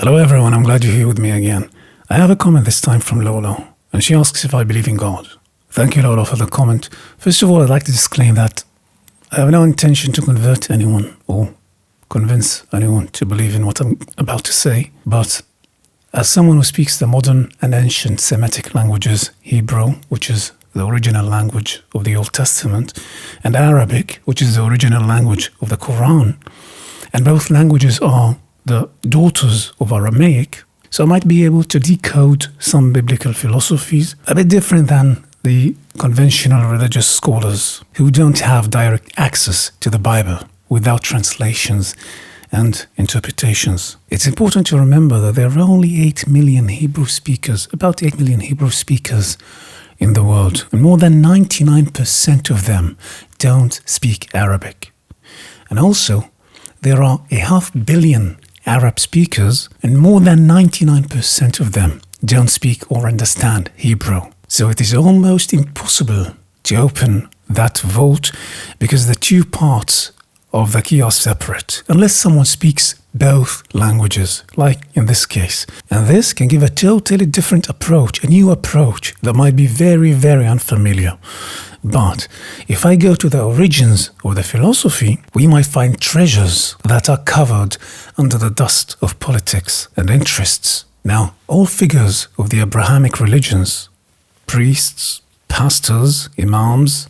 Hello everyone, I'm glad you're here with me again. I have a comment this time from Lolo, and she asks if I believe in God. Thank you, Lolo, for the comment. First of all, I'd like to disclaim that I have no intention to convert anyone or convince anyone to believe in what I'm about to say, but as someone who speaks the modern and ancient Semitic languages, Hebrew, which is the original language of the Old Testament, and Arabic, which is the original language of the Quran, and both languages are the daughters of Aramaic, so I might be able to decode some biblical philosophies a bit different than the conventional religious scholars who don't have direct access to the Bible without translations and interpretations. It's important to remember that there are only 8 million Hebrew speakers, about 8 million Hebrew speakers in the world, and more than 99% of them don't speak Arabic. And also, there are 500 million Arab speakers, and more than 99% of them don't speak or understand Hebrew. So it is almost impossible to open that vault because the two parts of the key are separate, unless someone speaks both languages, like in this case. And this can give a totally different approach, a new approach that might be very, very unfamiliar. But if I go to the origins of the philosophy, we might find treasures that are covered under the dust of politics and interests. Now, all figures of the Abrahamic religions, priests, pastors, imams,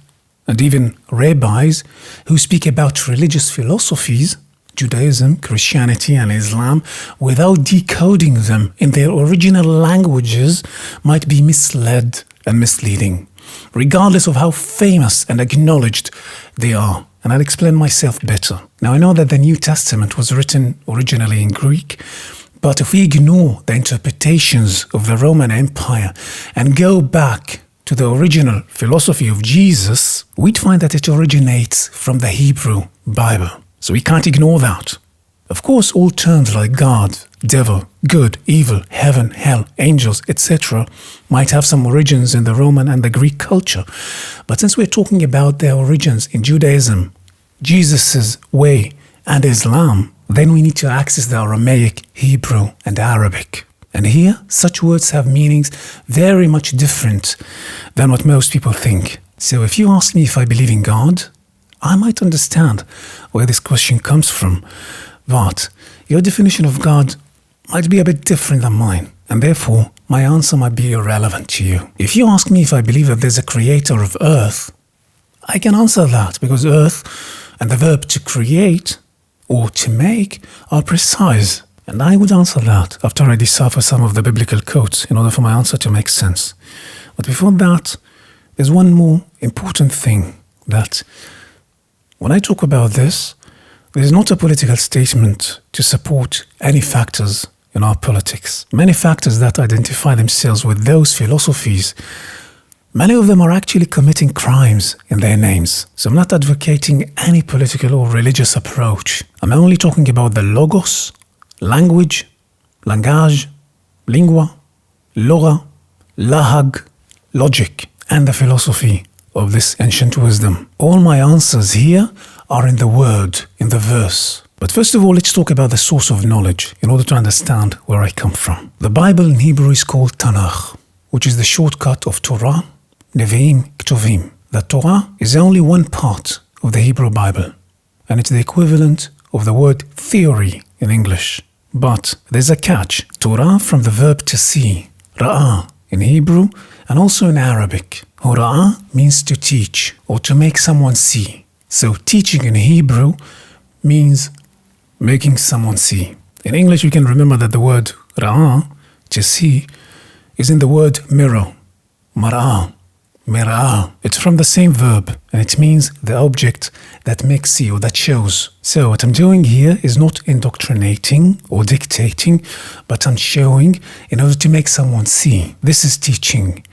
and even rabbis who speak about religious philosophies, Judaism, Christianity, and Islam, without decoding them in their original languages, might be misled and misleading, regardless of how famous and acknowledged they are. And I'll explain myself better. Now, I know that the New Testament was written originally in Greek, but if we ignore the interpretations of the Roman Empire and go back to the original philosophy of Jesus, we'd find that it originates from the Hebrew Bible. So we can't ignore that. Of course, all terms like God, devil, good, evil, heaven, hell, angels, etc. might have some origins in the Roman and the Greek culture. But since we're talking about their origins in Judaism, Jesus' way, and Islam, then we need to access the Aramaic, Hebrew, and Arabic. And here, such words have meanings very much different than what most people think. So if you ask me if I believe in God, I might understand where this question comes from, but your definition of God might be a bit different than mine, and therefore my answer might be irrelevant to you. If you ask me if I believe that there's a creator of earth, I can answer that because earth and the verb to create or to make are precise. And I would answer that after I decipher some of the biblical quotes in order for my answer to make sense. But before that, there's one more important thing, that when I talk about this, there's not a political statement to support any factors in our politics. Many factors that identify themselves with those philosophies, many of them are actually committing crimes in their names. So I'm not advocating any political or religious approach. I'm only talking about the logos, language, langage, lingua, lora, lahag, logic, and the philosophy of this ancient wisdom. All my answers here are in the word, in the verse. But first of all, let's talk about the source of knowledge in order to understand where I come from. The Bible in Hebrew is called Tanakh, which is the shortcut of Torah, Nevi'im, Ketuvim. The Torah is only one part of the Hebrew Bible, and it's the equivalent of the word theory in English. But there's a catch. Torah from the verb to see, ra'ah in Hebrew and also in Arabic. Hora'ah means to teach or to make someone see. So teaching in Hebrew means making someone see. In English, you can remember that the word ra'ah, to see, is in the word mirror, mar'ah. Mira'ah. It's from the same verb, and it means the object that makes see or that shows. So what I'm doing here is not indoctrinating or dictating, but I'm showing in order to make someone see. This is teaching.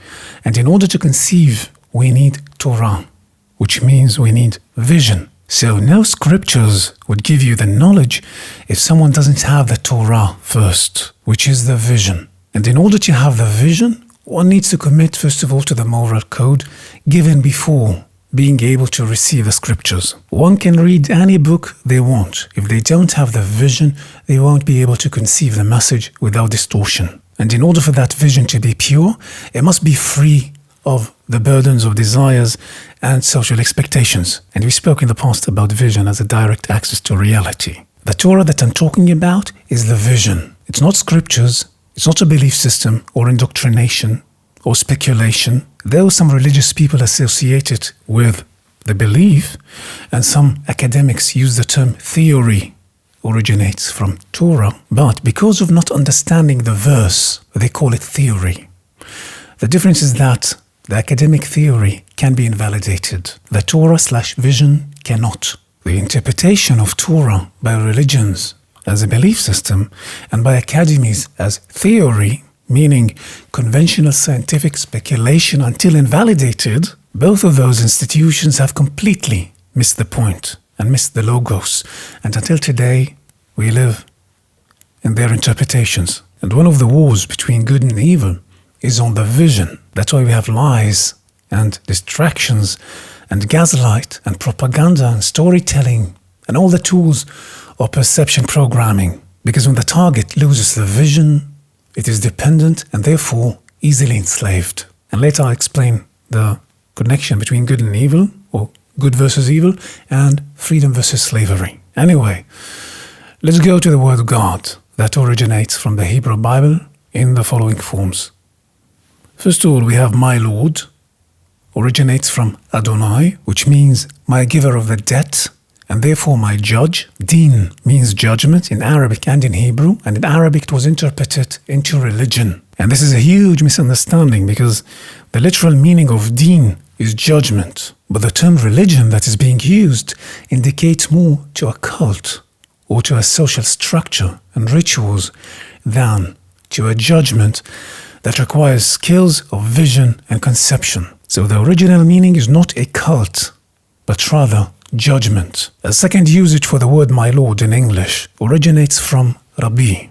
And in order to conceive, we need Torah, which means we need vision. So no scriptures would give you the knowledge if someone doesn't have the Torah first, which is the vision. And in order to have the vision, one needs to commit first of all to the moral code given before being able to receive the scriptures. One can read any book they want. If they don't have the vision, they won't be able to conceive the message without distortion. And in order for that vision to be pure, it must be free of the burdens of desires and social expectations. And we spoke in the past about vision as a direct access to reality. The Torah that I'm talking about is the vision. It's not scriptures, it's not a belief system or indoctrination or speculation. Though some religious people associate it with the belief, and some academics use the term theory, originates from Torah, but because of not understanding the verse, they call it theory. The difference is that the academic theory can be invalidated. The Torah/vision cannot. The interpretation of Torah by religions as a belief system and by academies as theory, meaning conventional scientific speculation until invalidated, both of those institutions have completely missed the point and missed the logos. And until today, we live in their interpretations. And one of the wars between good and evil is on the vision. That's why we have lies and distractions and gaslight and propaganda and storytelling and all the tools of perception programming. Because when the target loses the vision, it is dependent and therefore easily enslaved. And later I'll explain the connection between good and evil, or good versus evil, and freedom versus slavery. Anyway, let's go to the word God that originates from the Hebrew Bible in the following forms. First of all, we have my Lord, originates from Adonai, which means my giver of the debt, and therefore my judge. Din means judgment in Arabic and in Hebrew, and in Arabic it was interpreted into religion. And this is a huge misunderstanding because the literal meaning of din is judgment, but the term religion that is being used indicates more to a cult or to a social structure and rituals than to a judgment that requires skills of vision and conception. So the original meaning is not a cult, but rather judgment. A second usage for the word my Lord in English originates from Rabbi,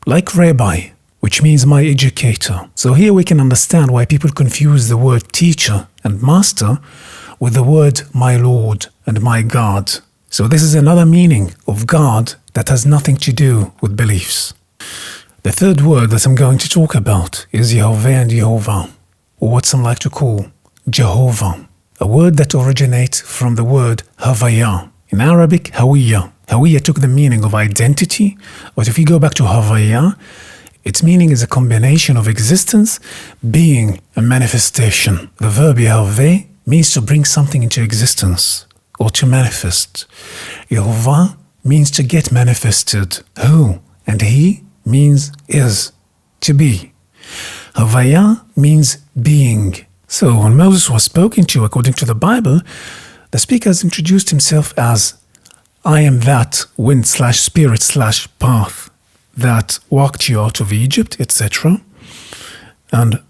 like rabbi, which means my educator. So here we can understand why people confuse the word teacher and master with the word my Lord and my God. So this is another meaning of God that has nothing to do with beliefs. The third word that I'm going to talk about is Yehovah and Yehovah, or what some like to call Jehovah, a word that originates from the word Havaya. In Arabic, Hawiya. Hawiya took the meaning of identity, but if you go back to Havaya, its meaning is a combination of existence, being, and manifestation. The verb Yehovah means to bring something into existence, or to manifest. Yehovah means to get manifested. Who and he means is, to be. Havaya means being. So when Moses was spoken to according to the Bible, the speaker has introduced himself as I am that wind/spirit/path that walked you out of Egypt, etc. And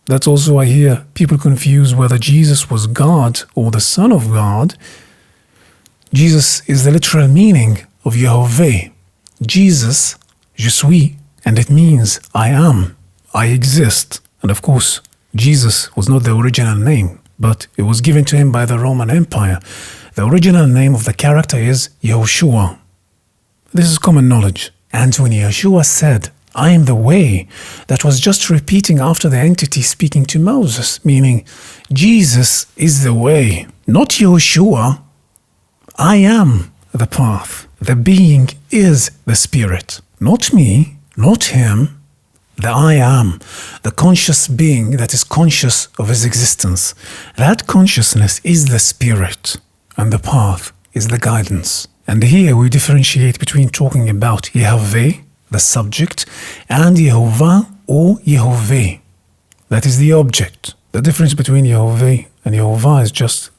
that's also why here people confuse whether Jesus was God or the Son of God. Jesus is the literal meaning of Yehovah. Jesus, je suis, and it means I am, I exist. And of course, Jesus was not the original name, but it was given to him by the Roman Empire. The original name of the character is Yehoshua. This is common knowledge. And when Yeshua said, I am the way, that was just repeating after the entity speaking to Moses, meaning Jesus is the way, not Yehoshua. I am the path. The being is the spirit. Not me, not him. The I am, the conscious being that is conscious of his existence. That consciousness is the spirit, and the path is the guidance. And here we differentiate between talking about Yehovah, the subject, and Yehovah or Yehovah, that is the object. The difference between Yehovah and Yehovah is just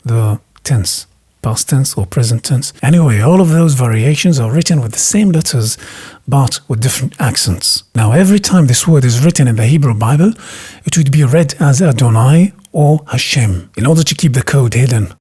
the tense, past tense or present tense. Anyway, all of those variations are written with the same letters, but with different accents. Now, every time this word is written in the Hebrew Bible, it would be read as Adonai or Hashem, in order to keep the code hidden